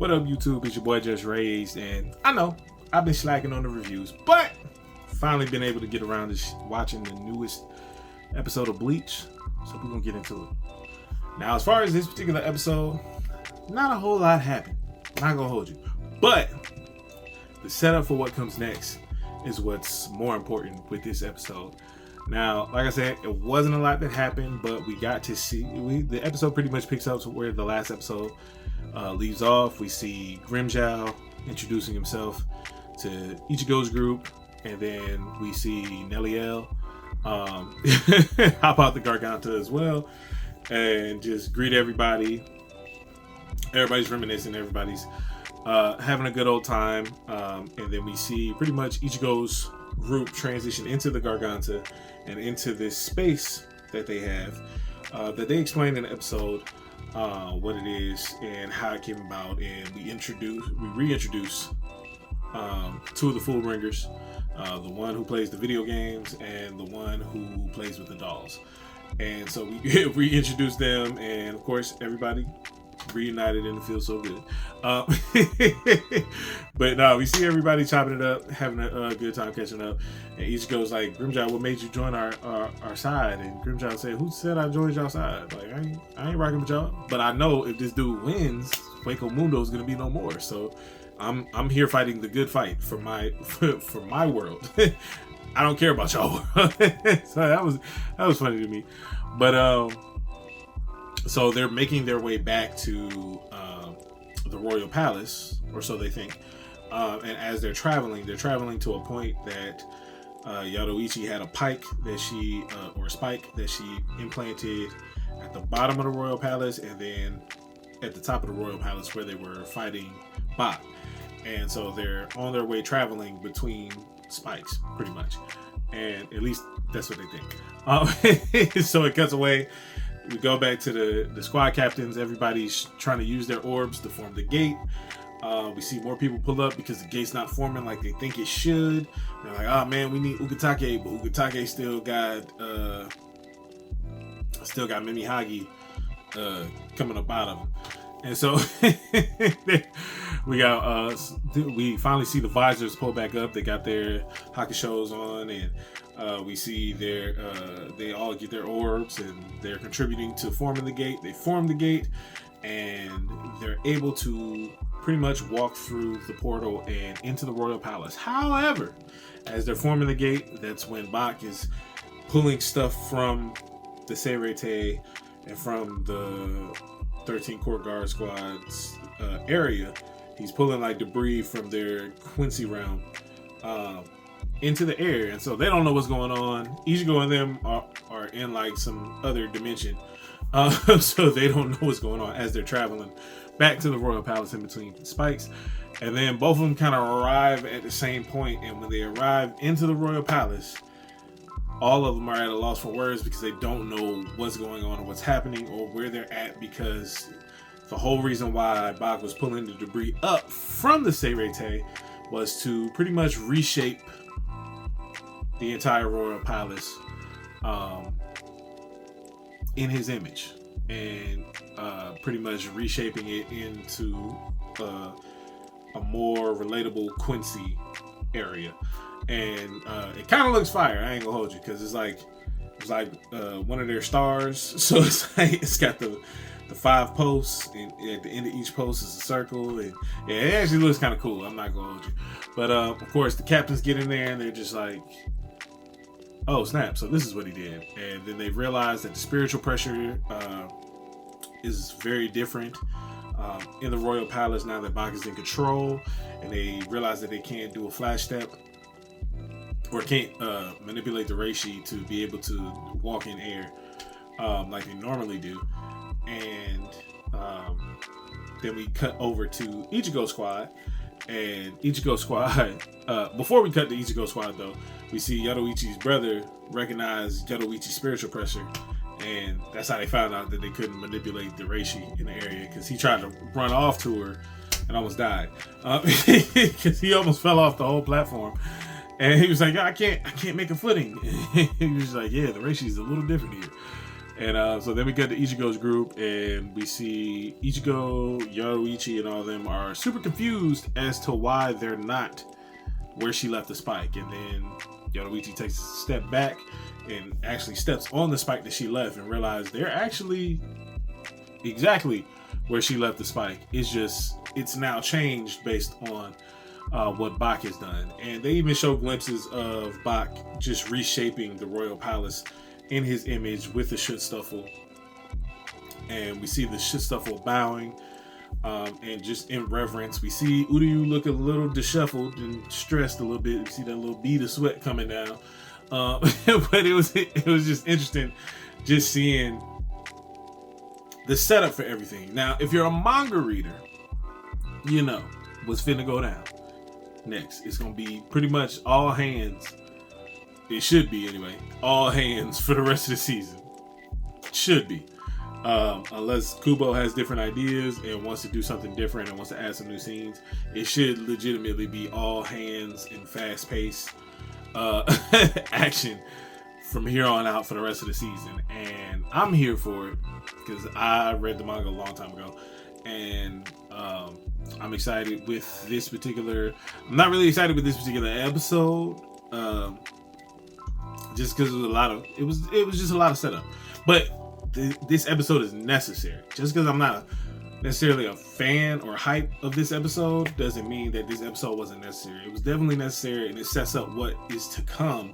What up, YouTube? It's your boy JusRzd, and I know I've been slacking on the reviews, but finally been able to get around to watching the newest episode of Bleach, so we're gonna get into it. Now, as far as this particular episode, not a whole lot happened. Not gonna hold you, but the setup for what comes next is what's more important with this episode. Now, like I said, it wasn't a lot that happened, but we got to see the episode pretty much picks up to where the last episode leaves off. We see Grimmjow introducing himself to Ichigo's group, and then we see Nelliel hop out the Garganta as well and just greet everybody. Everybody's reminiscing, everybody's having a good old time, and then we see pretty much Ichigo's group transition into the Garganta and into this space that they have that they explained in the episode what it is and how it came about, and we reintroduce two of the Fullbringers, the one who plays the video games and the one who plays with the dolls. And so we reintroduce them, and of course everybody reunited and it feels so good. But no, we see everybody chopping it up, having a good time catching up. And Ichigo's like, Grimmjow, what made you join our side? And Grimmjow said, who said I joined y'all side? Like, I ain't rocking with y'all. But I know if this dude wins, Hueco Mundo is gonna be no more. So I'm here fighting the good fight for my world. I don't care about y'all world. So that was funny to me. But so they're making their way back to the Royal Palace, or so they think. And as they're traveling to a point that Yoruichi had a pike that or spike that she implanted at the bottom of the Royal Palace, and then at the top of the Royal Palace where they were fighting Bach. And so they're on their way traveling between spikes, pretty much. And at least that's what they think. So it cuts away. We go back to the squad captains. Everybody's trying to use their orbs to form the gate. We see more people pull up because the gate's not forming like they think it should. They're like, oh man, we need Ukitake, but Ukitake still got Mimihagi coming up out of him. And so we finally see the visors pull back up. They got their Hakushos on, and we see they all get their orbs, and they're contributing to forming the gate. They form the gate, and they're able to pretty much walk through the portal and into the Royal Palace. However, as they're forming the gate, that's when Bach is pulling stuff from the Seirete and from the 13 Court Guard Squad's area. He's pulling like debris from their Quincy realm into the air, and so they don't know what's going on. Ichigo and them are in like some other dimension, so they don't know what's going on as they're traveling back to the Royal Palace in between spikes. And then both of them kind of arrive at the same point, and when they arrive into the Royal Palace, all of them are at a loss for words because they don't know what's going on or what's happening or where they're at, because the whole reason why Bach was pulling the debris up from the Seirete was to pretty much reshape the entire Royal Palace in his image, and pretty much reshaping it into a more relatable Quincy area. And it kind of looks fire. I ain't gonna hold you, because it's like one of their stars. So it's got the 5 posts, and at the end of each post is a circle, and yeah, it actually looks kind of cool. I'm not gonna hold you, but of course the captains get in there and they're just like, oh snap, so this is what he did. And then they realize that the spiritual pressure is very different in the Royal Palace now that Bach is in control, and they realize that they can't do a flash step or can't manipulate the reishi to be able to walk in air like they normally do. And then we cut over to Ichigo Squad, and Ichigo Squad before we cut to Ichigo Squad though, we see Yoruichi's brother recognize Yoruichi's spiritual pressure, and that's how they found out that they couldn't manipulate the reishi in the area, because he tried to run off to her and almost died because he almost fell off the whole platform. And he was like, I can't make a footing. He was like, yeah, the reishi is a little different here. And so then we get to Ichigo's group, and we see Ichigo, Yoruichi, and all of them are super confused as to why they're not where she left the spike. And then Yoruichi takes a step back and actually steps on the spike that she left and realizes they're actually exactly where she left the spike. It's now changed based on what Bach has done. And they even show glimpses of Bach just reshaping the royal palace in his image with the Shitstuffle. And we see the Shitstuffle bowing and just in reverence. We see Uryu look a little disheveled and stressed a little bit. We see that little bead of sweat coming down. But it was just interesting just seeing the setup for everything. Now, if you're a manga reader, you know what's finna go down next. It's gonna be pretty much all hands. It should be anyway. All hands for the rest of the season. Should be. Unless Kubo has different ideas and wants to do something different and wants to add some new scenes, it should legitimately be all hands and fast paced action from here on out for the rest of the season. And I'm here for it because I read the manga a long time ago, and I'm excited with this particular. I'm not really excited with this particular episode, just because it was just a lot of setup. But this episode is necessary. Just because I'm not necessarily a fan or hype of this episode doesn't mean that this episode wasn't necessary. It was definitely necessary, and it sets up what is to come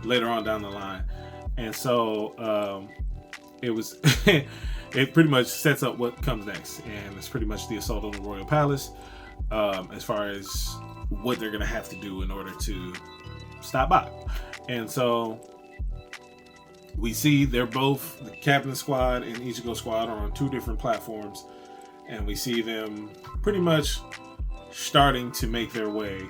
later on down the line. And so it was it pretty much sets up what comes next, and it's pretty much the assault on the royal palace, as far as what they're gonna have to do in order to stop by. And so we see they're both, the Captain Squad and Ichigo Squad, are on two different platforms, and we see them pretty much starting to make their way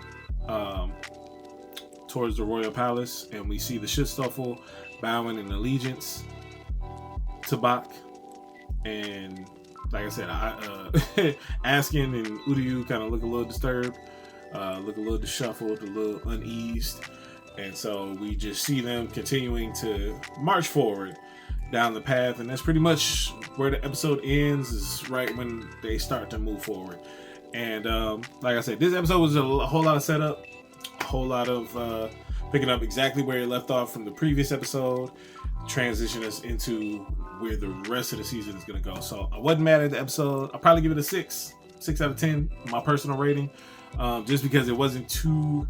towards the royal palace. And we see the Shitstuffle bowing in allegiance to Bach, and like I said, Askin and Uryu kind of look a little disturbed, look a little disheveled, a little uneased. And so we just see them continuing to march forward down the path, and that's pretty much where the episode ends, is right when they start to move forward. And like I said, this episode was a whole lot of setup, a whole lot of picking up exactly where it left off from the previous episode, transition us into where the rest of the season is going to go. So I wasn't mad at the episode. I'll probably give it a 6 out of 10, my personal rating, just because it wasn't too...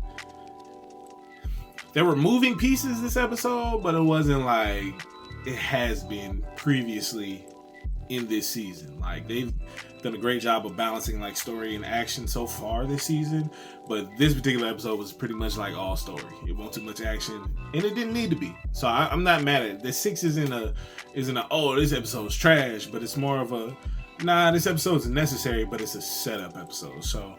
There were moving pieces this episode, but it wasn't like it has been previously in this season. Like, they've done a great job of balancing like story and action so far this season, but this particular episode was pretty much like all story. It wasn't too much action, and it didn't need to be. So I'm not mad at it. The 6 isn't a oh, this episode's trash, but it's more of a nah, this episode's necessary, but it's a setup episode. So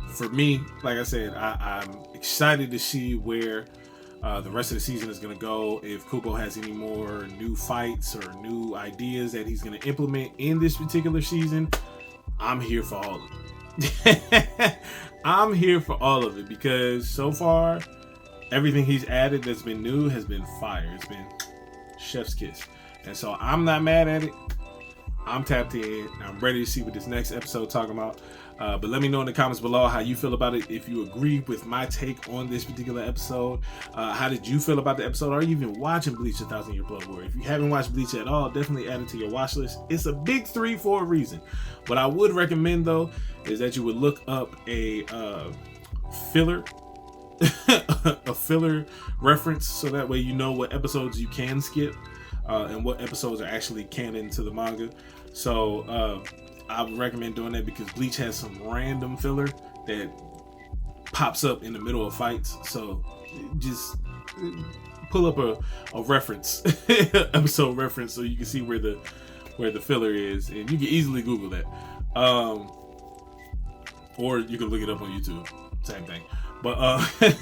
for me, like I said, I'm excited to see where the rest of the season is going to go. If Kubo has any more new fights or new ideas that he's going to implement in this particular season, I'm here for all of it. I'm here for all of it, because so far, everything he's added that's been new has been fire. It's been chef's kiss. And so I'm not mad at it. I'm tapped in. I'm ready to see what this next episode talking about. But let me know in the comments below how you feel about it. If you agree with my take on this particular episode, how did you feel about the episode? Are you even watching Bleach: 1,000 Year Blood War? If you haven't watched Bleach at all, definitely add it to your watch list. It's a big 3 for a reason. What I would recommend, though, is that you would look up a filler a filler reference, so that way you know what episodes you can skip and what episodes are actually canon to the manga. So I would recommend doing that, because Bleach has some random filler that pops up in the middle of fights. So just pull up a reference, episode reference, so you can see where the filler is, and you can easily Google that, or you can look it up on YouTube. Same thing. But like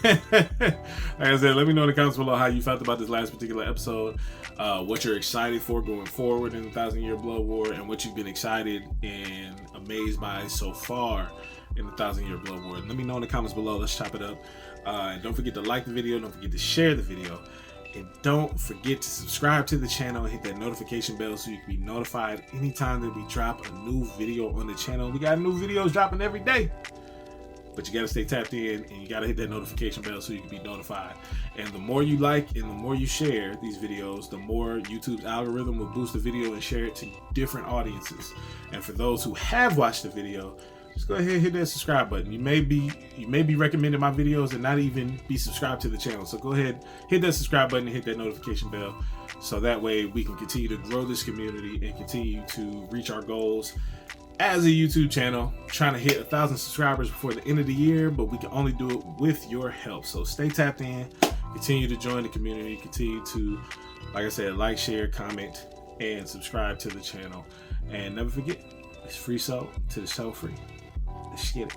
I said, let me know in the comments below how you felt about this last particular episode, what you're excited for going forward in the 1,000 Year Blood War, and what you've been excited and amazed by so far in the 1,000 Year Blood War. Let me know in the comments below. Let's chop it up. And don't forget to like the video. Don't forget to share the video. And don't forget to subscribe to the channel and hit that notification bell so you can be notified anytime that we drop a new video on the channel. We got new videos dropping every day, but you got to stay tapped in and you got to hit that notification bell so you can be notified. And the more you like and the more you share these videos, the more YouTube's algorithm will boost the video and share it to different audiences. And for those who have watched the video, just go ahead and hit that subscribe button. You may be recommending my videos and not even be subscribed to the channel. So go ahead, hit that subscribe button and hit that notification bell. So that way we can continue to grow this community and continue to reach our goals as a YouTube channel, trying to hit 1,000 subscribers before the end of the year, but we can only do it with your help. So stay tapped in, continue to join the community, continue to, like I said, like, share, comment, and subscribe to the channel. And never forget, it's FreeSoul to the soul free. Let's get it.